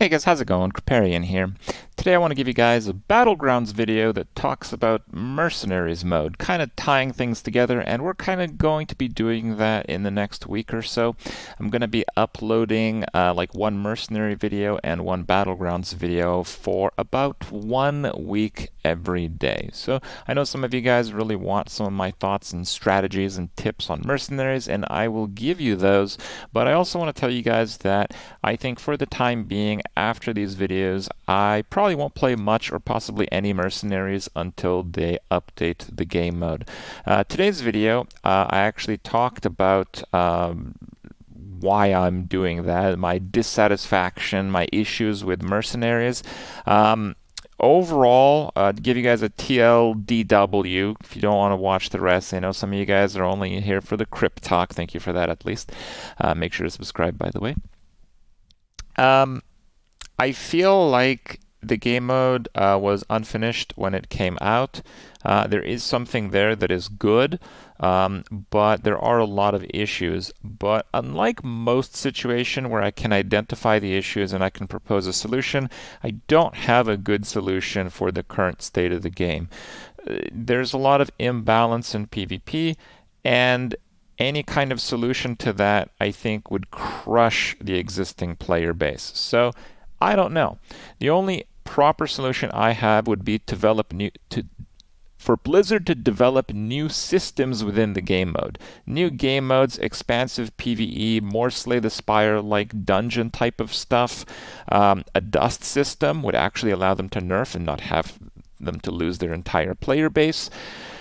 Hey guys, how's it going? Kripparrian here. Today I want to give you guys a Battlegrounds video that talks about Mercenaries mode, kind of tying things together, and we're kind of going to be doing that in the next week or so. I'm going to be uploading like one Mercenary video and one Battlegrounds video for about 1 week every day. So I know some of you guys really want some of my thoughts and strategies and tips on Mercenaries, and I will give you those, but I also want to tell you guys that I think for the time being, after these videos, I probably won't play much or possibly any Mercenaries until they update the game mode. Today's video, I actually talked about why I'm doing that, my dissatisfaction, my issues with Mercenaries. Overall, to give you guys a TLDW, if you don't want to watch the rest, I know some of you guys are only here for the Kripp talk. Thank you for that, at least. Make sure to subscribe, by the way. I feel like the game mode was unfinished when it came out. There is something there that is good, but there are a lot of issues. But unlike most situations where I can identify the issues and I can propose a solution, I don't have a good solution for the current state of the game. There's a lot of imbalance in PvP, and any kind of solution to that, I think, would crush the existing player base. So I don't know. The only proper solution I have would be for Blizzard to develop new systems within the game mode. New game modes, expansive PvE, more Slay the Spire like dungeon type of stuff. A dust system would actually allow them to nerf and not have them to lose their entire player base.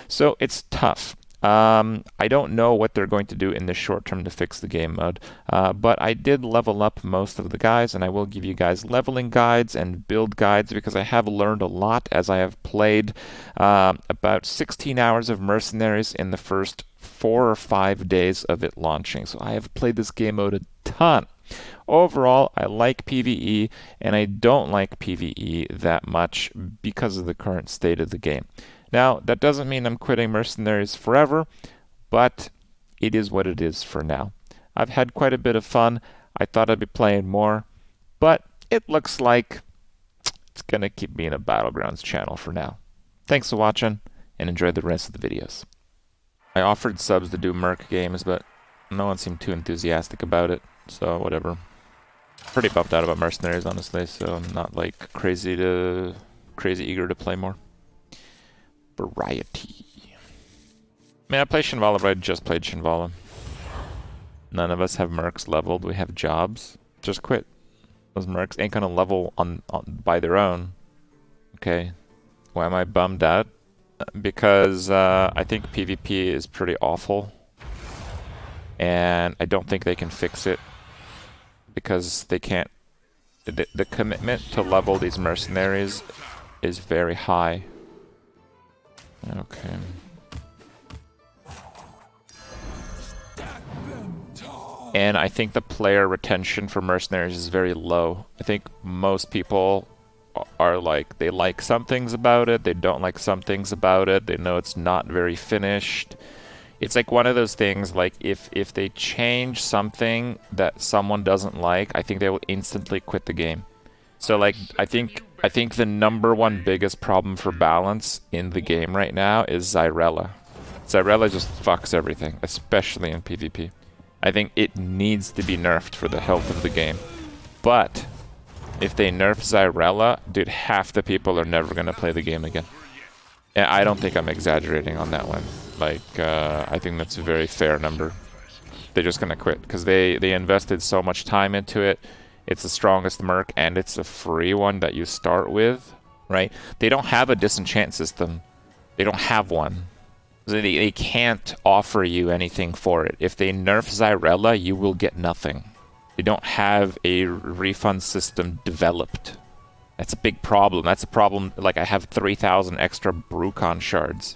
So it's tough. I don't know what they're going to do in the short term to fix the game mode, but I did level up most of the guys, and I will give you guys leveling guides and build guides because I have learned a lot as I have played about 16 hours of Mercenaries in the first 4 or 5 days of it launching. So I have played this game mode a ton. Overall, I like PvE, and I don't like PvE that much because of the current state of the game. Now, that doesn't mean I'm quitting Mercenaries forever, but it is what it is for now. I've had quite a bit of fun. I thought I'd be playing more, but it looks like it's going to keep me in a Battlegrounds channel for now. Thanks for watching, and enjoy the rest of the videos. I offered subs to do merc games, but no one seemed too enthusiastic about it, so whatever. Pretty bummed out about Mercenaries, honestly, so I'm not like crazy eager to play more. Variety. I mean, I play Xyrella, but I just played Xyrella. None of us have mercs leveled. We have jobs. Just quit. Those mercs ain't gonna level on by their own. Okay. Why am I bummed out? Because I think PvP is pretty awful. And I don't think they can fix it. Because they can't... The commitment to level these mercenaries is very high. Okay. And I think the player retention for Mercenaries is very low. I think most people are like, they like some things about it, they don't like some things about it, they know it's not very finished. It's like one of those things, like if they change something that someone doesn't like, I think they will instantly quit the game. So like, I think the #1 biggest problem for balance in the game right now is Xyrella. Xyrella just fucks everything, especially in PvP. I think it needs to be nerfed for the health of the game. But if they nerf Xyrella, dude, half the people are never gonna play the game again. And I don't think I'm exaggerating on that one. Like, I think that's a very fair number. They're just gonna quit because they invested so much time into it. It's the strongest merc, and it's a free one that you start with, right? They don't have a disenchant system. They don't have one. They can't offer you anything for it. If they nerf Xyrella, you will get nothing. They don't have a refund system developed. That's a big problem. That's a problem, like I have 3,000 extra Brucon shards,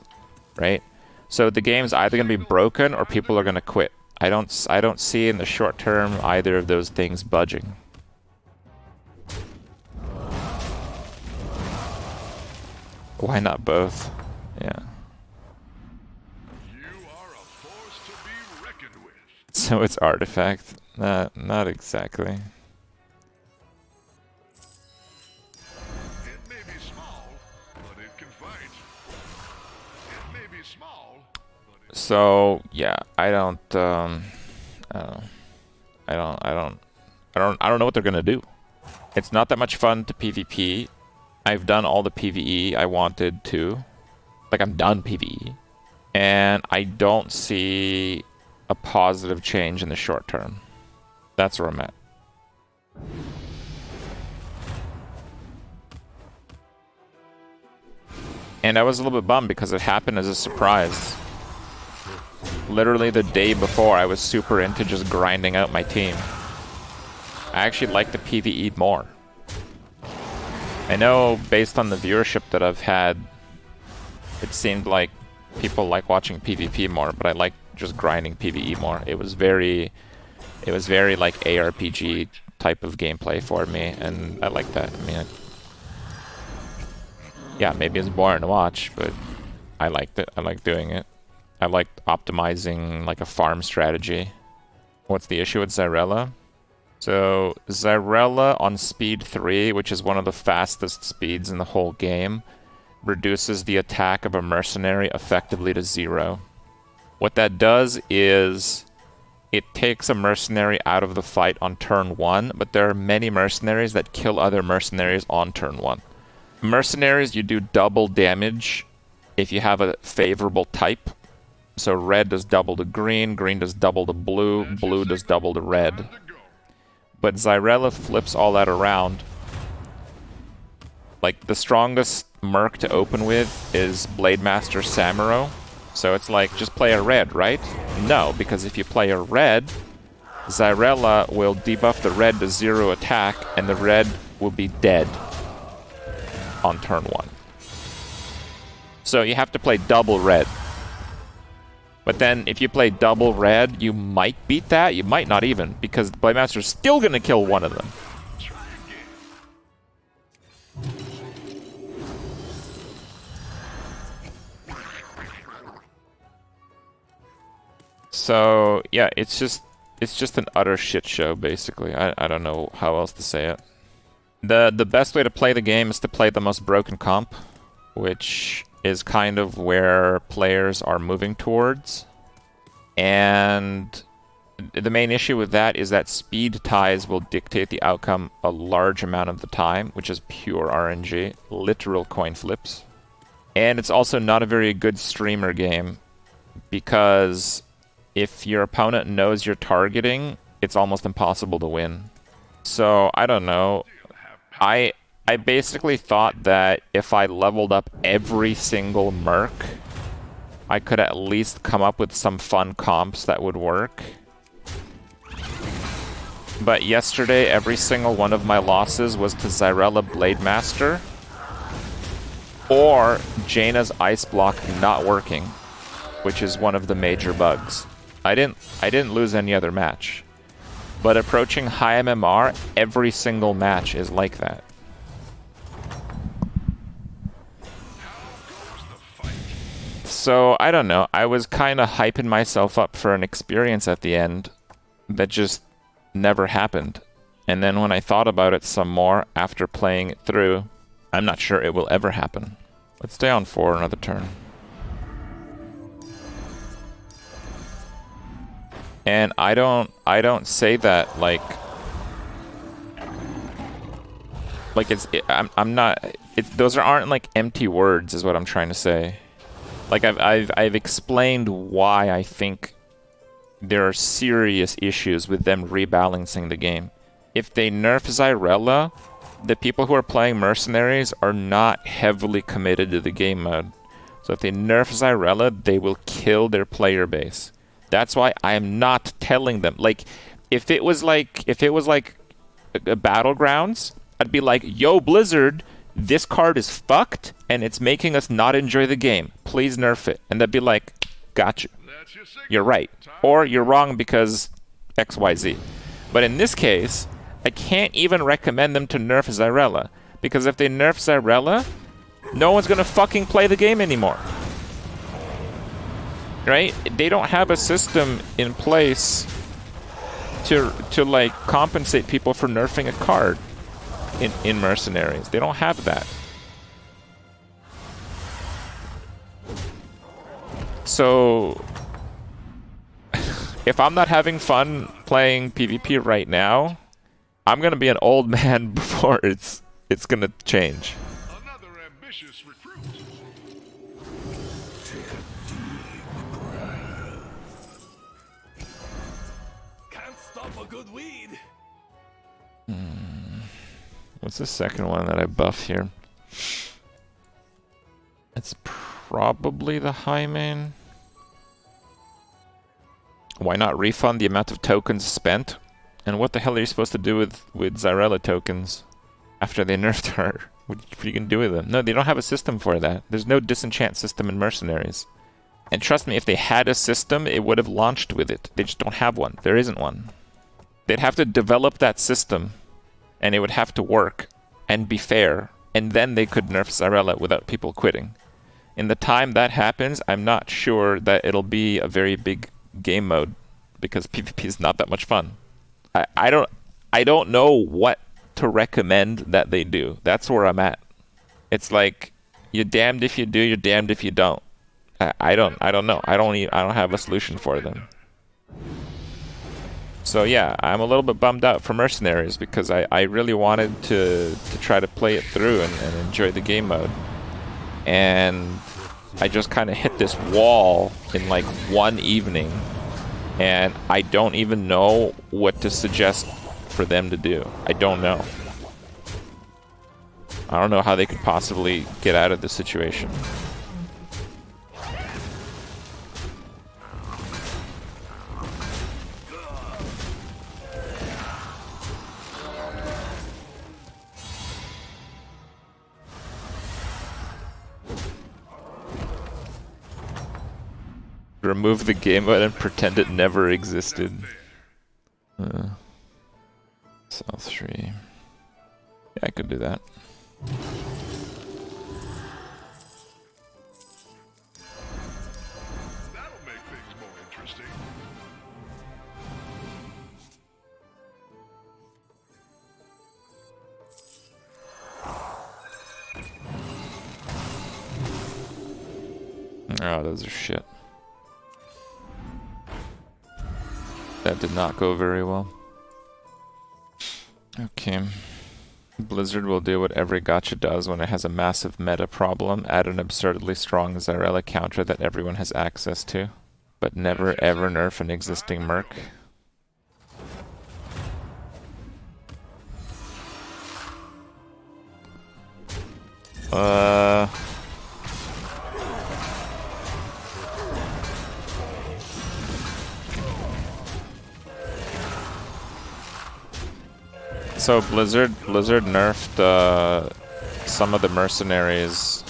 right? So the game's either going to be broken or people are going to quit. I don't see in the short term either of those things budging. Why not both? Yeah. You are a force to be reckoned with. So it's artifact? Not exactly. So yeah, I don't know. I don't know what they're gonna do. It's not that much fun to PvP. I've done all the PvE I wanted to. Like, I'm done PvE. And I don't see a positive change in the short term. That's where I'm at. And I was a little bit bummed because it happened as a surprise. Literally the day before, I was super into just grinding out my team. I actually like the PvE more. I know based on the viewership that I've had, it seemed like people like watching PvP more, but I like just grinding PvE more. It was very like ARPG type of gameplay for me, and I like that. I mean, yeah, maybe it's boring to watch, but I liked it. I like doing it. I liked optimizing like a farm strategy. What's the issue with Xyrella? So Xyrella on speed 3, which is one of the fastest speeds in the whole game, reduces the attack of a mercenary effectively to 0. What that does is it takes a mercenary out of the fight on turn 1, but there are many mercenaries that kill other mercenaries on turn 1. Mercenaries, you do double damage if you have a favorable type. So red does double to green, green does double to blue, blue does double to red. But Xyrella flips all that around. Like, the strongest merc to open with is Blademaster Samuro. So it's like, just play a red, right? No, because if you play a red, Xyrella will debuff the red to 0 attack, and the red will be dead on turn 1. So you have to play double red. But then, if you play double red, you might beat that. You might not even, because the Blademaster's still going to kill one of them. So, yeah, it's just an utter shit show, basically. I don't know how else to say it. The best way to play the game is to play the most broken comp, which is kind of where players are moving towards. And the main issue with that is that speed ties will dictate the outcome a large amount of the time, which is pure RNG, literal coin flips. And it's also not a very good streamer game, because if your opponent knows you're targeting, it's almost impossible to win. So, I don't know. I basically thought that if I leveled up every single merc, I could at least come up with some fun comps that would work. But yesterday, every single one of my losses was to Xyrella Blademaster or Jaina's Ice Block not working, which is one of the major bugs. I didn't lose any other match. But approaching high MMR, every single match is like that. So, I don't know. I was kind of hyping myself up for an experience at the end that just never happened. And then when I thought about it some more after playing it through, I'm not sure it will ever happen. Let's stay on 4 another turn. And I don't say that like I'm not, those aren't like empty words is what I'm trying to say. Like I've explained why I think there are serious issues with them rebalancing the game. If they nerf Xyrella, the people who are playing Mercenaries are not heavily committed to the game mode. So if they nerf Xyrella, they will kill their player base. That's why I am not telling them. Like, if it was like a Battlegrounds, I'd be like, yo, Blizzard, this card is fucked, and it's making us not enjoy the game. Please nerf it. And they'd be like, gotcha. You're right. Or you're wrong because XYZ. But in this case, I can't even recommend them to nerf Xyrella. Because if they nerf Xyrella, no one's gonna fucking play the game anymore. Right? They don't have a system in place to like compensate people for nerfing a card in Mercenaries. They don't have that. So if I'm not having fun playing PvP right now, I'm gonna be an old man before it's gonna change. Another ambitious recruit. Can't stop a good weed. What's the second one that I buff here? It's probably the high main. Why not refund the amount of tokens spent? And what the hell are you supposed to do with Xyrella tokens after they nerfed her? What are you gonna do with them? No, they don't have a system for that. There's no disenchant system in Mercenaries. And trust me, if they had a system, it would have launched with it. They just don't have one. There isn't one. They'd have to develop that system, and it would have to work and be fair, and then they could nerf Xyrella without people quitting. In the time that happens, I'm not sure that it'll be a very big game mode, because PvP is not that much fun. I don't know what to recommend that they do. That's where I'm at. It's like, you're damned if you do, you're damned if you don't. I don't know. I don't have a solution for them. So yeah, I'm a little bit bummed out for Mercenaries because I really wanted to try to play it through and enjoy the game mode. And I just kind of hit this wall in like one evening, and I don't even know what to suggest for them to do. I don't know. I don't know how they could possibly get out of this situation. Remove the game mode and pretend it never existed. South 3. Yeah, I could do that. That'll make things more interesting. Oh, those are shit. That did not go very well. Okay. Blizzard will do what every gacha does when it has a massive meta problem, add an absurdly strong Xyrella counter that everyone has access to, but never ever nerf an existing merc. So Blizzard nerfed some of the mercenaries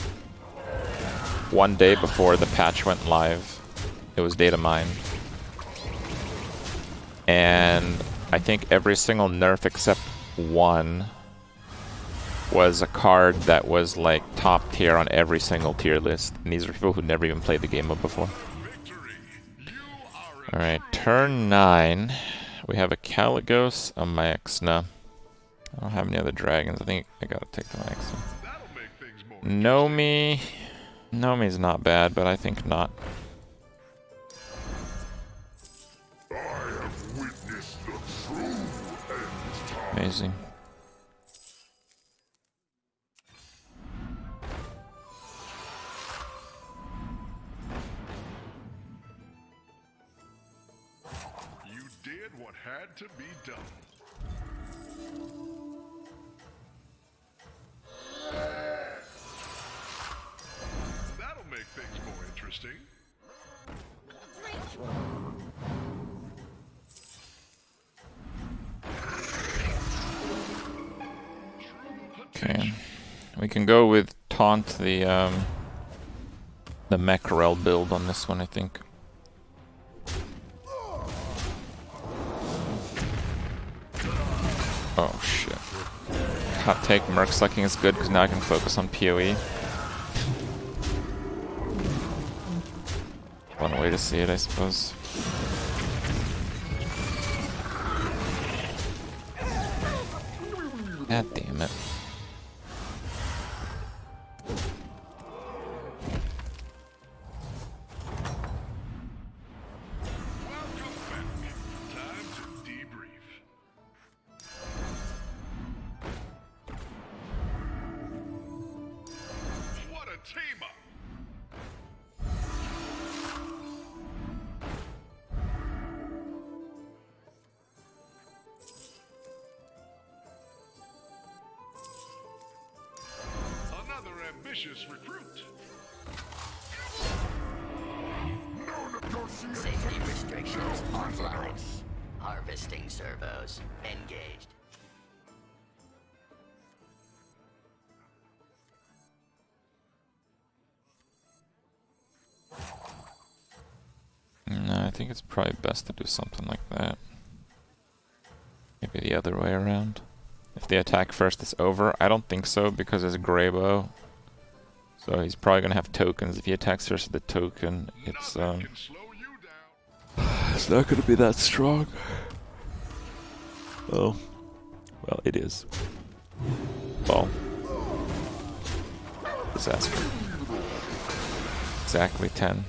one day before the patch went live. It was data mined. And I think every single nerf except one was a card that was like top tier on every single tier list. And these are people who never even played the game before. Alright, turn 9. We have a Caligos, a Maexna. I don't have any other dragons. I think I gotta take the Maexna. Nomi. Nomi's not bad, but I think not. Amazing. You did what had to be done. That'll make things more interesting. Okay. We can go with Taunt, the Mackerel build on this one, I think. Oh shit. Hot take, Merc sucking is good because now I can focus on PoE. One way to see it, I suppose. God damn it. suspicious recruit. Safety restrictions offline. Harvesting servos engaged. No, I think it's probably best to do something like that. Maybe the other way around. If they attack first, it's over. I don't think so, because it's a Greybow. So he's probably gonna have tokens. If he attacks first with the token, it's Nothing can slow you down. it's not gonna be that strong. Oh. Well, it is. Well. Disaster. Exactly 10.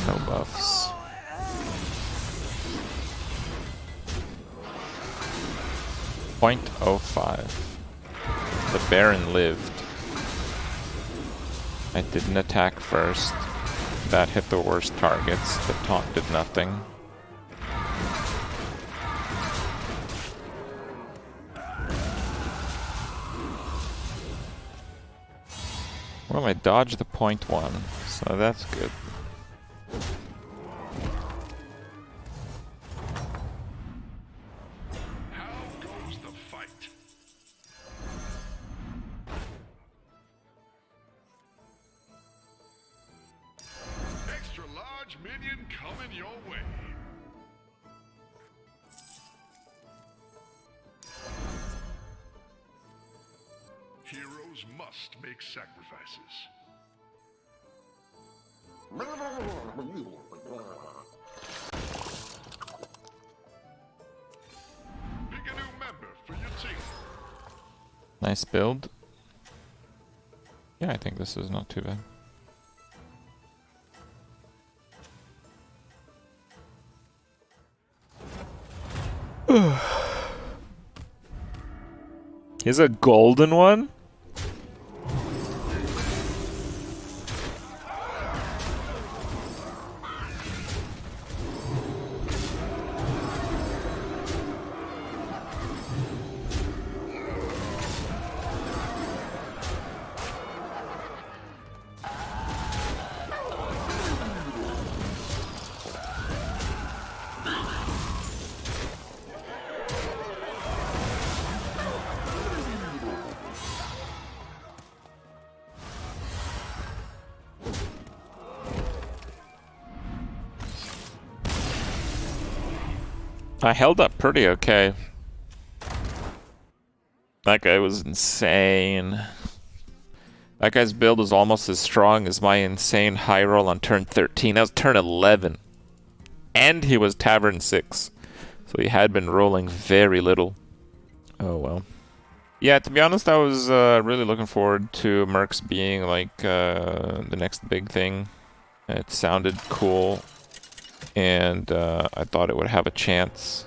No buffs. .05. The Baron lived. I didn't attack first. That hit the worst targets. The taunt did nothing. Well, I dodged the .1, so that's good. How goes the fight? Extra large minion coming your way. Heroes must make sacrifices. Pick a new member for your team. Nice build. Yeah, I think this is not too bad. Here's a golden one? I held up pretty okay. That guy was insane. That guy's build is almost as strong as my insane high roll on turn 13. That was turn 11. And he was Tavern 6. So he had been rolling very little. Oh well. Yeah, to be honest, I was really looking forward to mercs being like the next big thing. It sounded cool. And I thought it would have a chance.